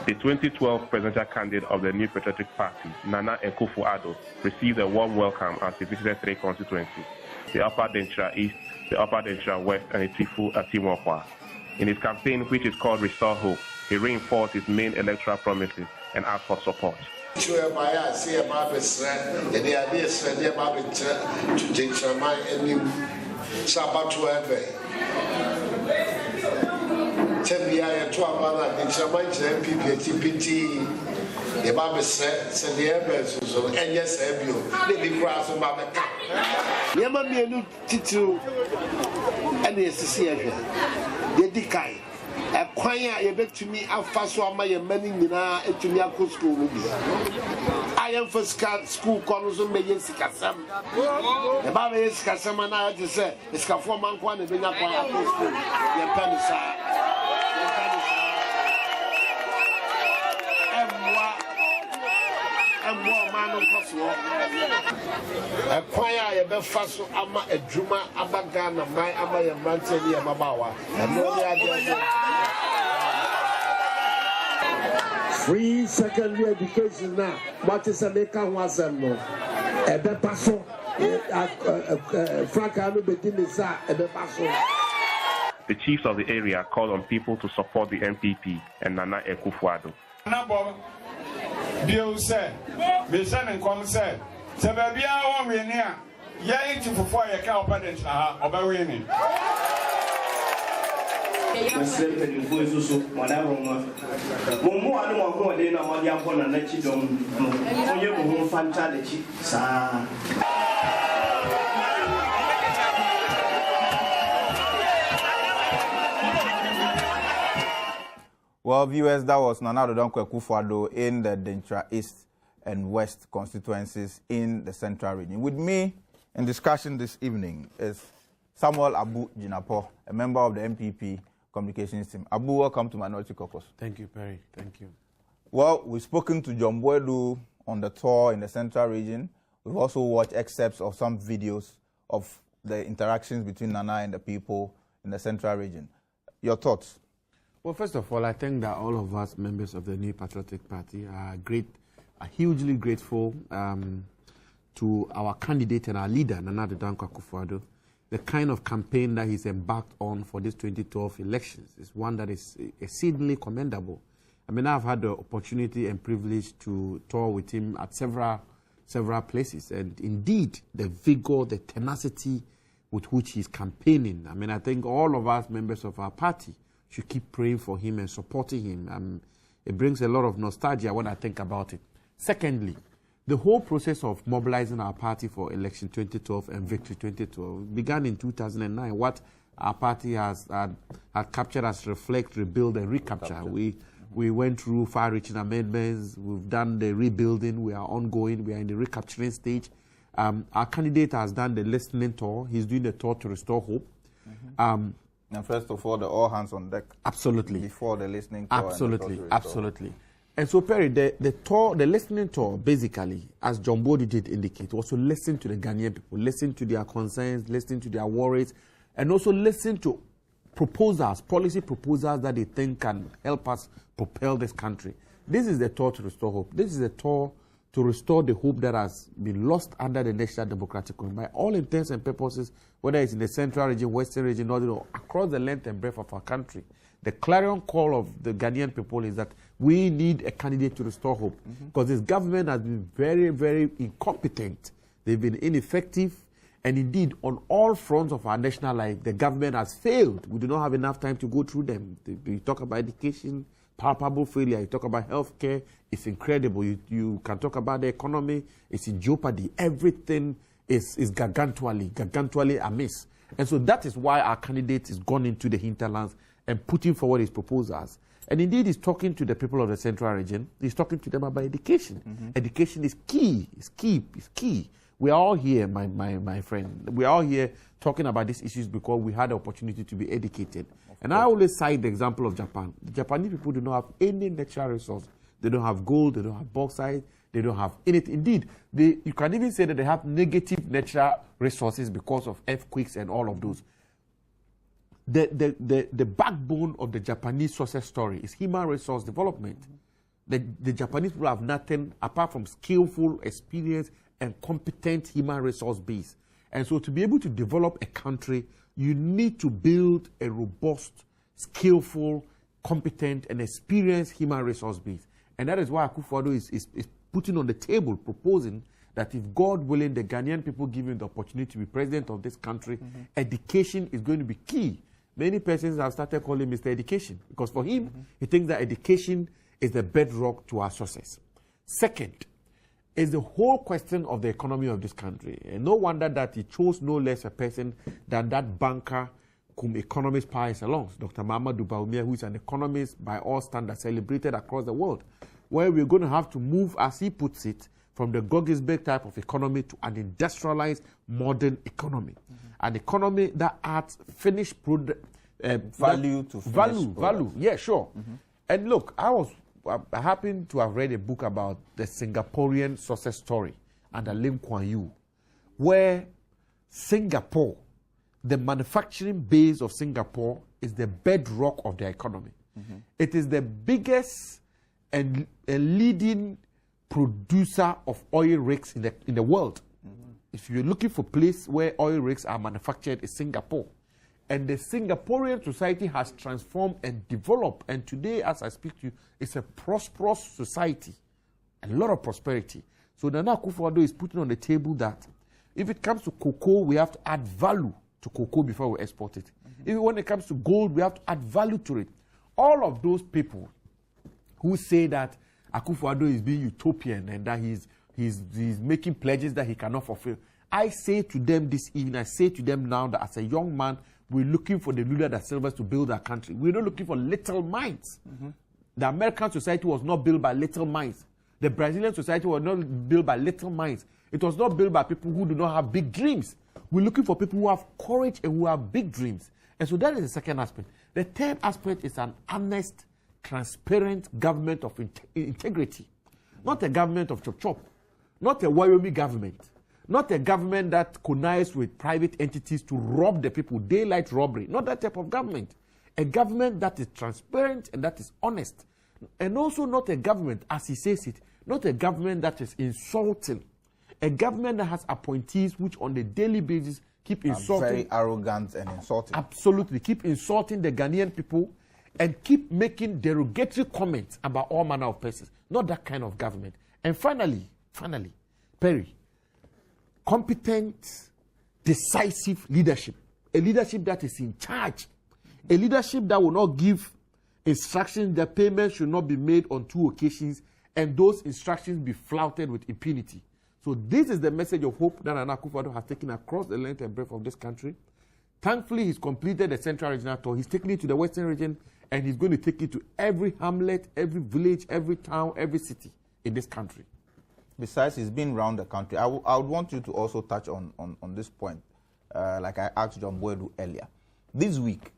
The 2012 presidential candidate of the New Patriotic Party, Nana Akufo-Addo, received a warm welcome as he visited 3 constituencies: the Upper Denkyira East, the Upper Denkyira West, and the Tifu Atimokwa. In his campaign, which is called Restore Hope, he reinforced his main electoral promises and asked for support. A choir, you bet to me, I'll fast one my many mina to me a school. I am for school corners of Mayan Sikasam. The Baba is Casamana to say, it's Caforman one and bring up our school. Your penisa. And more man of possible. A choir, you bet fast, Ama, a drummer, Abagana, my Amaya Manteli, Mabawa, and no other. Free secondary education now. What is a maker was a no? A bepasso. Francano Betinisa, a bepasso. The chiefs of the area called on people to support the MPP and Nana Akufo-Addo. Bill said, Mission and Com said, Sababia won't be near. Yay to for a cow padded or by winning. Well, viewers, that was Nana Akufo-Addo in the Denkyira East and West constituencies in the Central Region. With me in discussion this evening is Samuel Abu Jinapo, a member of the MPP communications team. Abu, welcome to Minority Caucus. Thank you, Perry. Thank you. Well, we've spoken to John Boydu on the tour in the Central Region. We've also watched excerpts of some videos of the interactions between Nana and the people in the Central Region. Your thoughts? Well, first of all, I think that all of us members of the New Patriotic Party are hugely grateful to our candidate and our leader, Nana Akufo-Addo. The kind of campaign that he's embarked on for this 2012 elections is one that is exceedingly commendable. I mean, I've had the opportunity and privilege to tour with him at several places, and indeed, the vigor, the tenacity with which he's campaigning. I mean, I think all of us members of our party should keep praying for him and supporting him. It brings a lot of nostalgia when I think about it. Secondly, the whole process of mobilizing our party for election 2012 and victory 2012 began in 2009. What our party has captured as reflect, rebuild, and recapture. We went through far-reaching amendments. We've done the rebuilding. We are ongoing. We are in the recapturing stage. Our candidate has done the listening tour. He's doing the tour to restore hope. And first of all, the all hands on deck. Absolutely. Before the listening tour. Absolutely. Absolutely. And so, Perry, the listening tour, basically, as John Bodie did indicate, was to listen to the Ghanaian people, listen to their concerns, listen to their worries, and also listen to proposals, policy proposals that they think can help us propel this country. This is the tour to restore hope. This is the tour to restore the hope that has been lost under the National Democratic Congress. By all intents and purposes, whether it's in the Central Region, Western Region, Northern, or across the length and breadth of our country, the clarion call of the Ghanaian people is that we need a candidate to restore hope. Because this government has been very, very incompetent. They've been ineffective. And indeed, on all fronts of our national life, the government has failed. We do not have enough time to go through them. You talk about education, palpable failure. You talk about healthcare, it's incredible. You can talk about the economy, it's in jeopardy. Everything is gargantually amiss. And so that is why our candidate has gone into the hinterlands and putting forward his proposals. And indeed, he's talking to the people of the Central Region. He's talking to them about education. Education is key. It's key. We are all here, my friend. We are all here talking about these issues because we had the opportunity to be educated. And I always cite the example of Japan. The Japanese people do not have any natural resource. They don't have gold, they don't have bauxite, they don't have anything. Indeed, you can even say that they have negative natural resources because of earthquakes and all of those. The backbone of the Japanese success story is human resource development. The Japanese people have nothing apart from skillful, experienced, and competent human resource base. And so to be able to develop a country, you need to build a robust, skillful, competent, and experienced human resource base. And that is why Akufo-Addo is putting on the table, proposing that if God willing, the Ghanaian people give him the opportunity to be president of this country, education is going to be key. Many persons have started calling him Mr. Education, because for him, he thinks that education is the bedrock to our success. Second, is the whole question of the economy of this country. And no wonder that he chose no less a person than that banker whom economists par excellence, Dr. Mahamadou Bawumia, who is an economist by all standards, celebrated across the world, where we're going to have to move, as he puts it, from the Gogisberg type of economy to an industrialized modern economy. An economy that adds finished product, value to value. Yeah, sure. And look, I happen to have read a book about the Singaporean success story under Lim Kuan Yew, where Singapore, the manufacturing base of Singapore, is the bedrock of their economy. It is the biggest and leading producer of oil rigs in the world. If you're looking for a place where oil rigs are manufactured, it's Singapore. And the Singaporean society has transformed and developed. And today, as I speak to you, it's a prosperous society. A lot of prosperity. So Nana Akufo-Addo is putting on the table that if it comes to cocoa, we have to add value to cocoa before we export it. Even when it comes to gold, we have to add value to it. All of those people who say that Akufo-Addo is being utopian and that he's making pledges that he cannot fulfill, I say to them this evening, I say to them now that as a young man, we're looking for the leader that serves us to build our country. We're not looking for little minds. The American society was not built by little minds. The Brazilian society was not built by little minds. It was not built by people who do not have big dreams. We're looking for people who have courage and who have big dreams. And so that is the second aspect. The third aspect is an honest, transparent government of integrity. Not a government of chop-chop. Not a Wyoming government. Not a government that connives with private entities to rob the people, daylight robbery. Not that type of government. A government that is transparent and that is honest. And also not a government, as he says it, not a government that is insulting. A government that has appointees which on a daily basis keep insulting. Very arrogant and insulting. Absolutely. Keep insulting the Ghanaian people and keep making derogatory comments about all manner of persons. Not that kind of government. And finally, Perry, competent, decisive leadership. A leadership that is in charge. A leadership that will not give instructions that payments should not be made on 2 occasions and those instructions be flouted with impunity. So this is the message of hope that Nana Akufo-Addo has taken across the length and breadth of this country. Thankfully, he's completed the Central Regional Tour. He's taking it to the Western region, and he's going to take it to every hamlet, every village, every town, every city in this country. Besides, he's been around the country. I would want you to also touch on this point, like I asked John Boydu earlier. This week,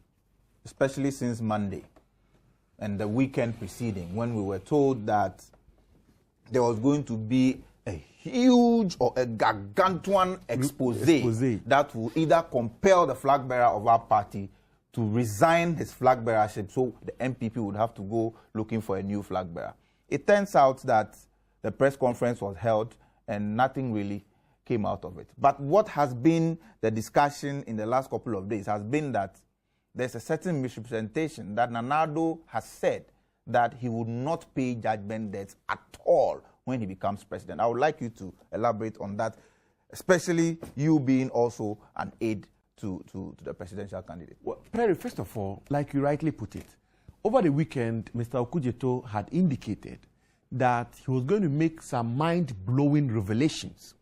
especially since Monday and the weekend preceding, when we were told that there was going to be a huge or a gargantuan expose that will either compel the flag bearer of our party to resign his flag bearership, so the MPP would have to go looking for a new flag bearer. It turns out that the press conference was held and nothing really came out of it. But what has been the discussion in the last couple of days has been that there's a certain misrepresentation that Nana Addo has said that he would not pay judgment debts at all when he becomes president. I would like you to elaborate on that, especially you being also an aide to the presidential candidate. Well, Perry, first of all, like you rightly put it, over the weekend, Mr. Okudzeto had indicated that he was going to make some mind-blowing revelations.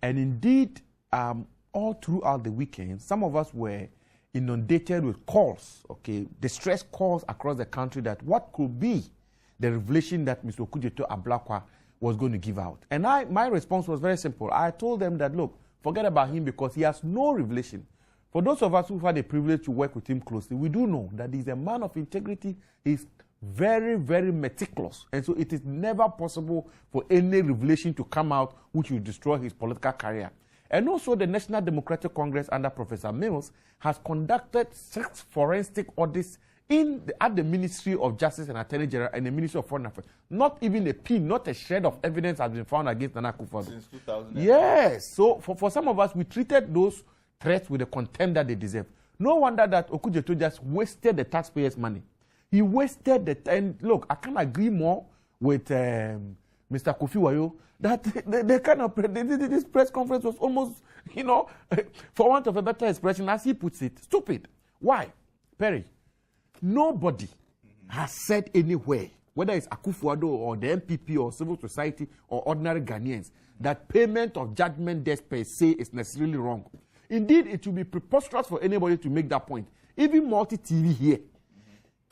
And indeed, all throughout the weekend, some of us were inundated with calls, distress calls across the country that what could be the revelation that Mr. Okudzeto Ablakwa was going to give out. And my response was very simple. I told them that, look, forget about him because he has no revelation. For those of us who've had the privilege to work with him closely, we do know that he's a man of integrity. He's very, very meticulous. And so it is never possible for any revelation to come out which will destroy his political career. And also the National Democratic Congress under Professor Mills has conducted 6 forensic audits at the Ministry of Justice and Attorney General and the Ministry of Foreign Affairs. Not even a pin, not a shred of evidence has been found against Nana Akufo-Addo. Since 2000. Yes. So for some of us, we treated those threats with the contempt that they deserve. No wonder that Okudzeto just wasted the taxpayers' money. He wasted the time. Look, I can't agree more with Mr. Kofi Wayo that the kind of this press conference was almost, for want of a better expression, as he puts it, stupid. Why? Perry, nobody has said anywhere, whether it's Akufo-Addo or the MPP or civil society or ordinary Ghanaians, that payment of judgment debts per se is necessarily wrong. Indeed, it will be preposterous for anybody to make that point. Even Multi-TV here,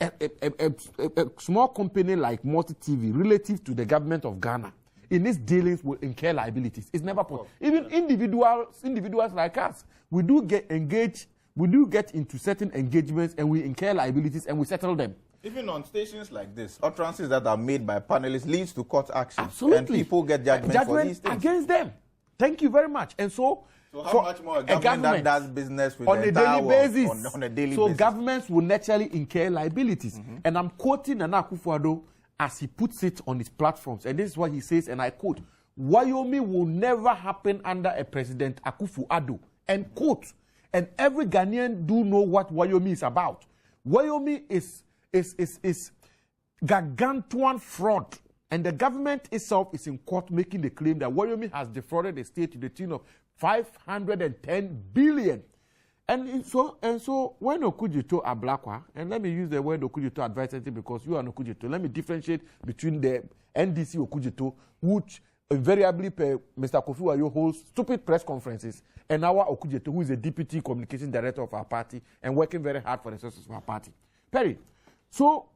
a small company like Multi-TV relative to the government of Ghana, in its dealings will incur liabilities. It's never possible. Even individuals like us, we do get engaged, we do get into certain engagements and we incur liabilities and we settle them. Even on stations like this, utterances that are made by panelists leads to court action. Absolutely. And people get judgment for these things. Against them. Thank you very much. And so how much more a government that does business with on the a daily basis. On a daily so basis. Governments will naturally incur liabilities. And I'm quoting Nana Akufo-Addo as he puts it on his platforms. And this is what he says, and I quote, "Wyoming will never happen under a President Akufo-Addo." End quote. And every Ghanaian do know what Wyoming is about. Wyoming is gargantuan fraud. And the government itself is in court making the claim that Wyoming has defrauded the state to the tune of 510 billion. And so when Okudzeto Ablakwa, and let me use the word Okudzeto advisedly because you are an Okudzeto, let me differentiate between the NDC Okudzeto, which invariably Mr. Kofi Wayo holds stupid press conferences, and our Okudzeto, who is the deputy communication director of our party and working very hard for the success of our party. Perry, so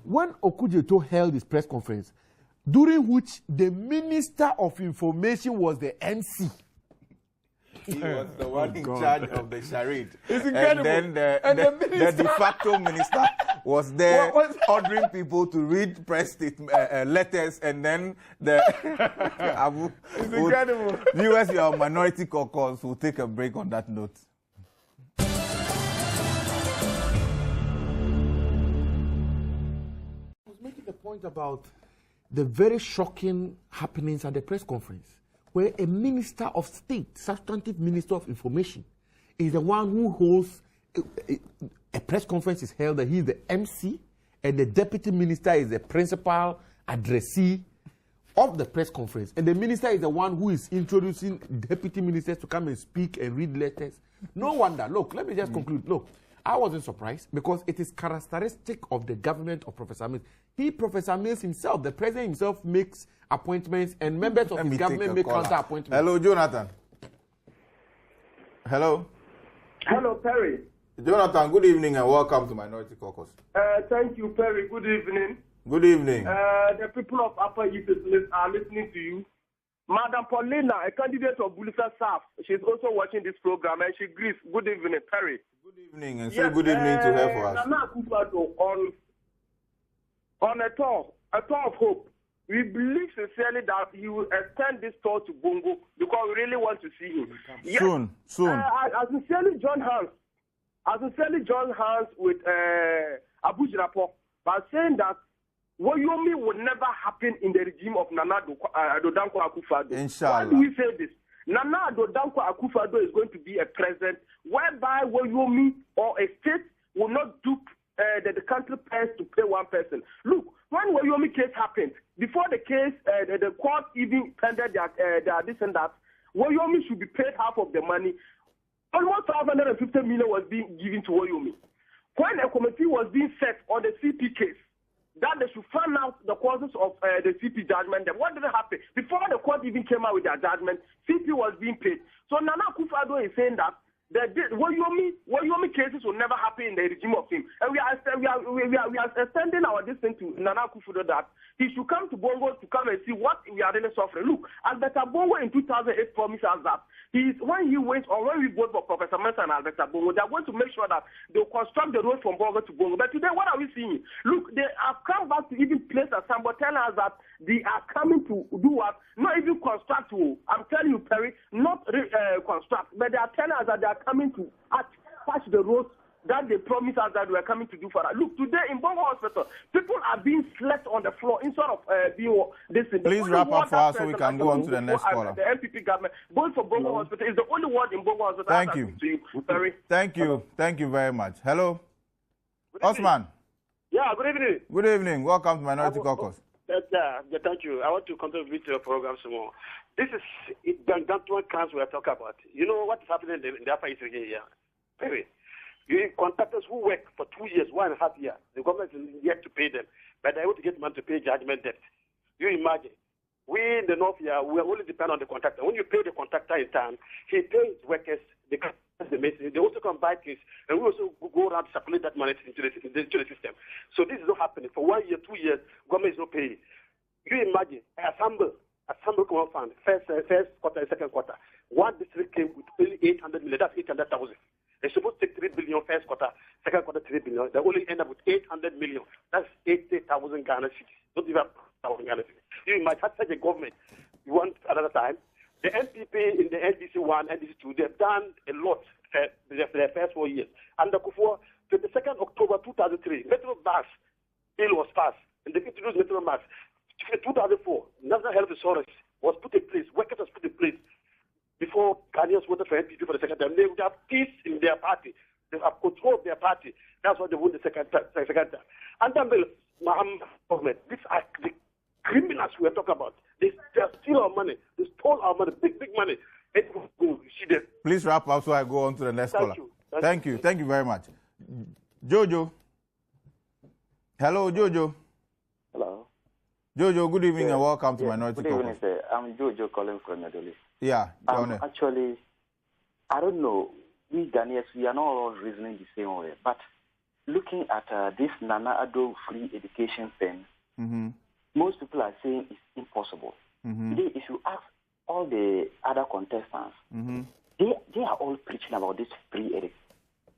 when Okudzeto held his press conference, during which the Minister of Information was the MC. He was the one in charge of the charade. It's incredible. And then the de facto minister was there ordering people to read press statement, letters, and then the it's incredible. Viewers, your minority caucus will take a break on that note. I was making the point about the very shocking happenings at the press conference, where a minister of state, substantive minister of information, is the one who holds a press conference is held, that he is the MC, and the deputy minister is the principal addressee of the press conference. And the minister is the one who is introducing deputy ministers to come and speak and read letters. No wonder. Look, let me just conclude. Look, I wasn't surprised because it is characteristic of the government of Professor Mills. Professor Mills himself, the president himself, makes appointments and members of his government make counter appointments. Hello, Jonathan. Hello. Hello, Perry. Jonathan, good evening and welcome to Minority Caucus. Thank you, Perry. Good evening. Good evening. The people of Upper East are listening to you. Madam Paulina, a candidate of Bulisa South, she's also watching this program and she agrees. Good evening, Perry. Good evening, and say good evening to her for us. Nana Akufo-Addo on a tour of hope. We believe sincerely that he will extend this tour to Bongo because we really want to see him. Soon. I sincerely join hands with Abu Jirapo by saying that Wyoming will never happen in the regime of Nana Addo Dankwa Akufo-Addo. Inshallah. Why do we say this? Nana Addo Dankwa Akufo-Addo is going to be a president whereby Wyoming or a state will not dupe the country payers to pay one person. Look, when Wyoming case happened, before the case, the court even tendered their this and that, Wyoming should be paid half of the money. Almost 550 million was being given to Wyoming. When a committee was being set on the CP case, that they should find out the causes of the CP judgment. Then what did happen? Before the court even came out with their judgment, CP was being paid. So Nana Akufo-Addo is saying that Wyoming cases will never happen in the regime of him. And we are extending our distance to Nana Akufo-Addo that he should come to Bongo to come and see what we are really suffering. Look, Alberta Bongo in 2008 promised us that when we vote for Professor Mensah and Alberta Bongo, they are going to make sure that they will construct the road from Bongo to Bongo. But today, what are we seeing? Look, they have come back to even place a symbol telling us that they are coming to do what? Not even construct. I'm telling you, Perry, not construct, but they are telling us that they are coming to patch the roads that they promised us that we are coming to do for us. Look, today in Bongo Hospital, people are being slept on the floor instead of being this. Please wrap up for us so we can go on to the next caller. The MPP government going for Bongo Hospital is the only word in Bongo Hospital. Thank you. Sorry. Thank you. Hello. Thank you very much. Hello. Osman. Yeah, good evening. Good evening. Welcome to Minority Caucus. Thank you. I want to contribute to your program some more. This is one class we are talking about. You know what is happening in the Upper East region here? Very. You contractors who work for 2 years, 1.5 years, the government is yet to pay them, but they want to get money to pay judgment debt. You imagine. We in the North here, we only depend on the contractor. When you pay the contractor in time, he pays workers, the masons, they also come buy things, and we also go around to circulate that money into the system. So this is not happening. For 1 year, 2 years, government is not paying. You imagine, assemble common fund, first quarter and second quarter. One district came with only 800 million, that's 800,000. They're supposed to take 3 billion first quarter, second quarter 3 billion. They only end up with 800 million. That's 80,000 Ghana cedis. Don't even 1,000 Ghana cedis. You might have such a government. You want another time. The NPP in the NDC 1, NDC 2, they've done a lot for their first 4 years. Under Kufuor, 22nd October 2003, Metro Mass bill was passed, and they introduced Metro Mass. 2004, National Health Insurance was put in place, workers was put in place before Ghanaians voted for NPP for the second time. They would have peace in their party. They have control of their party. That's why they won the second time. Under Maham government, these are the criminals we are talking about. They steal our money. They stole our money, big money. Please wrap up so I go on to the next caller. Thank you. Thank you very much. Jojo. Hello, Jojo. Hello. Jojo, good evening and welcome to Minority Caucus. Good evening, sir. I'm Jojo calling from Medellin. Yeah, actually, I don't know. We Ghanaians, we are not all reasoning the same way. But looking at this Nana Addo free education thing, most people are saying it's impossible. Today, if you ask all the other contestants, they are all preaching about this free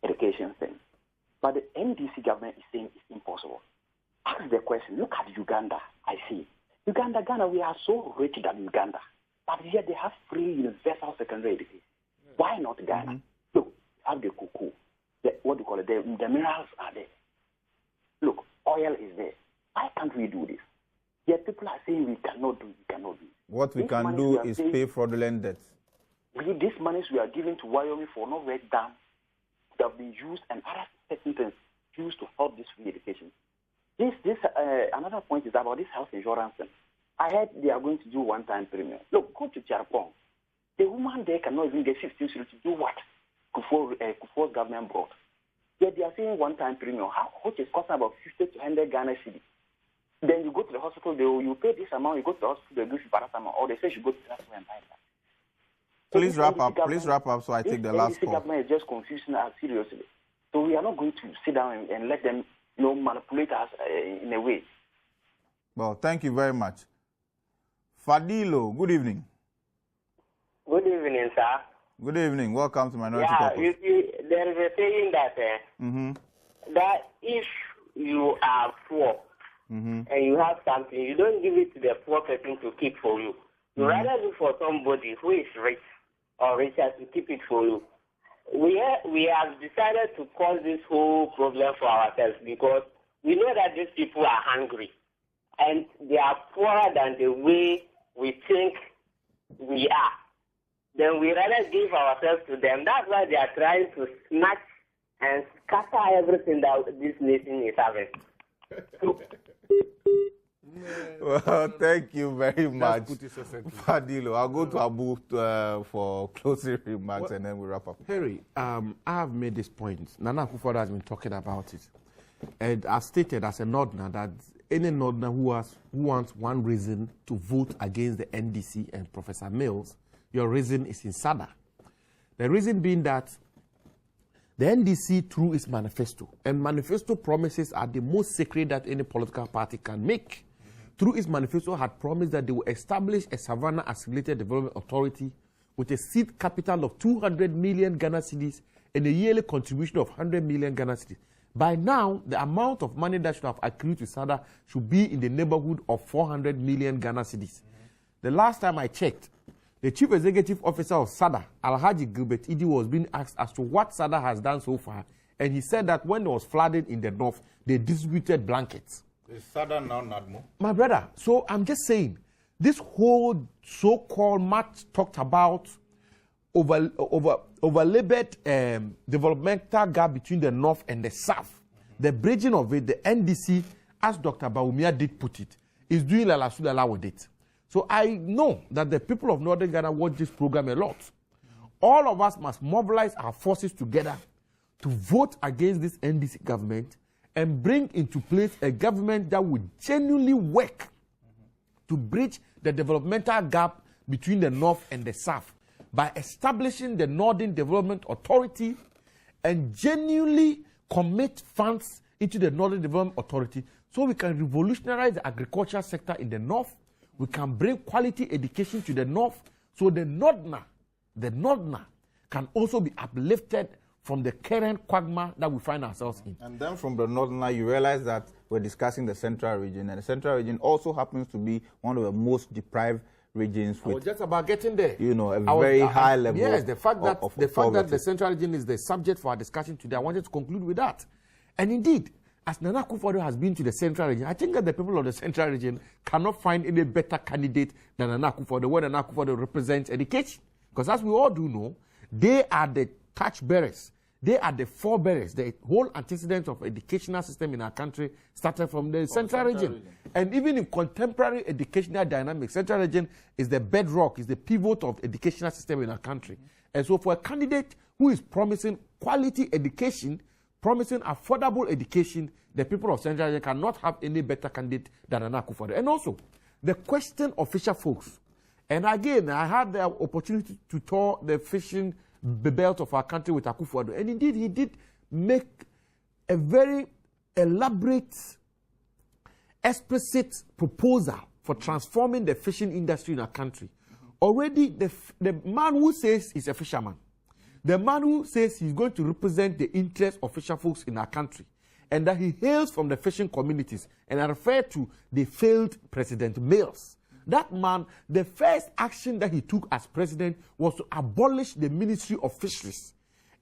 education thing. But the NDC government is saying it's impossible. Ask the question. Look at Uganda. I see. Ghana, we are so rich than Uganda. But yet they have free universal secondary education. Why not Ghana? Look, have the cocoa. What do you call it? The minerals are there. Look, oil is there. Why can't we do this? Yet people are saying we cannot do it. What we can do is pay fraudulent debts. These monies we are giving to Wyoming for no red dam that have been used and other certain things used to help this free education. Another point is about this health insurance thing. I heard they are going to do one-time premium. Look, go to Tiarpong. The woman there cannot even get 15 to do what Kufuor's government brought. Yet they are saying one-time premium, which is costing about 50 to 100 Ghana cedis. Then you go to the hospital, you pay this amount, you go to the hospital, they give you paracetamol, or they say you go to the hospital and buy that. Please wrap up so I take the last call. The government is just confusing us seriously. So we are not going to sit down and let them manipulate us in a way. Well, thank you very much. Fadilo, good evening. Good evening, sir. Good evening. Welcome to Minority Caucus. There is a saying that that if you are poor and you have something, you don't give it to the poor person to keep for you. You rather look for somebody who is rich or richer to keep it for you. We have decided to cause this whole problem for ourselves because we know that these people are hungry and they are poorer than the way we think we are. Then we rather give ourselves to them. That's why they are trying to snatch and scatter everything that this nation is having. Well, thank you very much, Fadilo. I'll go to Abu for closing remarks and then we wrap up. Harry, I have made this point. Nana Akufo-Addo has been talking about it. And I stated as a Northerner that any Northerner who wants one reason to vote against the NDC and Professor Mills, your reason is in SADA. The reason being that the NDC, through its manifesto, and manifesto promises are the most sacred that any political party can make. Through its manifesto, had promised that they will establish a Savannah Assimilated Development Authority with a seed capital of 200 million Ghana cedis and a yearly contribution of 100 million Ghana cedis. By now, the amount of money that should have accrued to SADA should be in the neighborhood of 400 million Ghana cedis. The last time I checked, the Chief Executive Officer of SADA, Alhaji Gilbert Idi, was being asked as to what SADA has done so far And he said that when there was flooding in the north, they distributed blankets. It's southern now, not more. My brother, so I'm just saying, this whole so-called much talked about over-labored developmental gap between the north and the south, the bridging of it, the NDC, as Dr. Bawumia did put it, is doing la sulala with it. So I know that the people of Northern Ghana watch this program a lot. All of us must mobilize our forces together to vote against this NDC government and bring into place a government that would genuinely work to bridge the developmental gap between the north and the south by establishing the Northern Development Authority and genuinely commit funds into the Northern Development Authority so we can revolutionize the agricultural sector in the north. We can bring quality education to the north so the northerner can also be uplifted from the current quagmire that we find ourselves in. And then from the northerner, you realize that we're discussing the central region, and the central region also happens to be one of the most deprived regions. I was just about getting there. You know, very high level. Yes, the fact that the central region is the subject for our discussion today, I wanted to conclude with that. And indeed, as Nana Akufo-Addo has been to the central region, I think that the people of the central region cannot find any better candidate than Nana Akufo-Addo when Nana Akufo-Addo represents education. Because as we all do know, they are the touch-bearers. They are the forebearers. The whole antecedent of educational system in our country started from the central region. And even in contemporary educational dynamics, central region is the bedrock, is the pivot of the educational system in our country. And so for a candidate who is promising quality education, promising affordable education, the people of central region cannot have any better candidate than Nana Akufo-Addo. And also, the question of fisher folks. And again, I had the opportunity to tour the fishing belt of our country with Akufo-Addo. And indeed, he did make a very elaborate, explicit proposal for transforming the fishing industry in our country. Already, the man who says he's a fisherman, the man who says he's going to represent the interests of fisher folks in our country, and that he hails from the fishing communities, and I refer to the failed President Mills. That man, the first action that he took as president was to abolish the Ministry of Fisheries.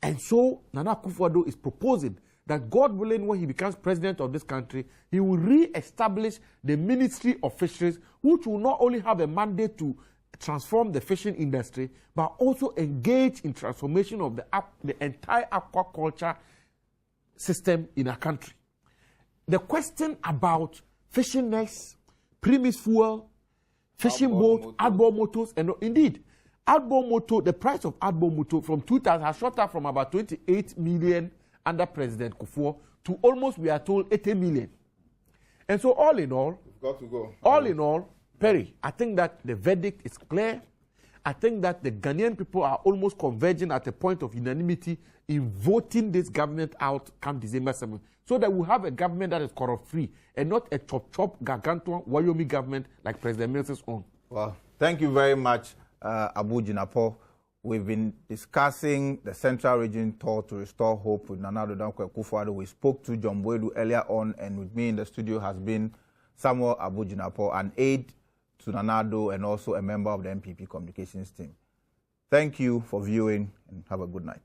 And so, Nana Akufo-Addo is proposing that, God willing, when he becomes president of this country, he will re-establish the Ministry of Fisheries, which will not only have a mandate to transform the fishing industry, but also engage in transformation of the entire aquaculture system in our country. The question about fishing nets, premise fuel, fishing boat, outboard motors, and indeed, outboard motor, the price of outboard motor from 2000 has shot up from about 28 million under President Kufuor to almost, we are told, 80 million. And so all in all, we've got to go. All in all, Perry, I think that the verdict is clear. I think that the Ghanaian people are almost converging at a point of unanimity in voting this government out come December 7th, so that we have a government that is corrupt-free and not a chop-chop, gargantuan, Wyoming government like President Mills' own. Well, thank you very much, Abu Jinapo. We've been discussing the Central Region Tour to Restore Hope with Nana Addo Dankwa Akufo-Addo. We spoke to John Boedu earlier on, and with me in the studio has been Samuel Abu Jinapo, an aide to Nana Addo and also a member of the MPP communications team. Thank you for viewing, and have a good night.